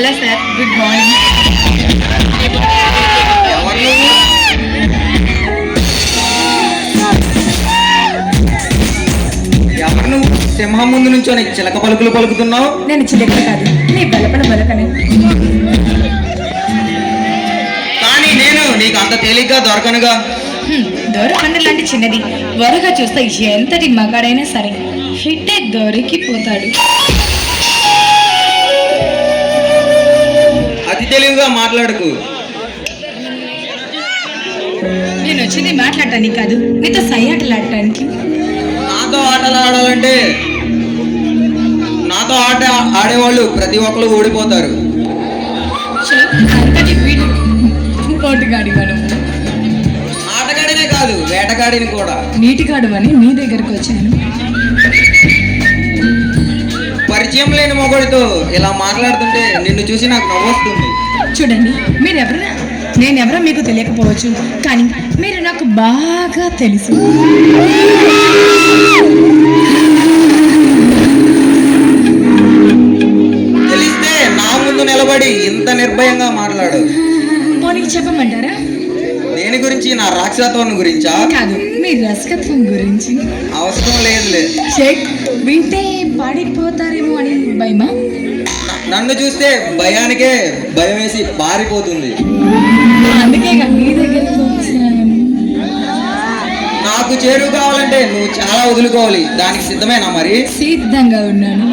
Hello sir, good morning. ఎవరు నువ్వు? ఎవరు నువ్వు? సింహం ముందు నుంచో చిలక పలుకులు పలుకుతున్నావు. నేను చిలక కాదు, నీ బలపడ బలకనే. కానీ నేను నీకు అంత తేలిగ్గా దొరకనుగా. దొరకండి లాంటి చిన్నది వరగా చూస్తే ఎంతటి మగాడైనా సరే హిట్టే దొరికిపోతాడు. అతి తెలివిగా మాట్లాడుకు. నేను వచ్చింది మాట్లాడటానికి కాదు, నీతో సయ్యాటలాడటానికి. నాతో ఆటలు ఆడాలంటే నాతో ఆట ఆడేవాళ్ళు ప్రతి ఒక్కరు ఓడిపోతారు. అంతటి వీడు పోటుగాడి మనం. ఆటగాడినే కాదు, వేటగాడిని కూడా. నీటిగాడు అని నీ దగ్గరకు వచ్చాను. పరిచయం లేని మొగుడితో ఇలా మాట్లాడుతుంటే నిన్ను చూసి నాకు నవ్వొస్తుంది. చూడండి, నేనెవరో మీకు తెలియకపోవచ్చు, కానీ మీరు నాకు బాగా తెలుసు. తెలిస్తే నా ముందు నిలబడి ఇంత నిర్భయంగా మాట్లాడు. పోనీ చెప్పమంటారా? దేని గురించి? నా రాక్షసత్వం గురించా? కాదు, మీ రసకత్వం గురించి. అవసరం లేదులే. చెక్ వింటే పాడిపోతారేమో అని భయమా? నన్ను చూస్తే భయానికే భయం వేసి పారిపోతుంది. అందుకే మీ దగ్గరికి వచ్చాను. నాకు చేరువు కావాలంటే నువ్వు చాలా వదులుకోవాలి. దానికి సిద్ధమేనా మరి? సిద్ధంగా ఉన్నాను.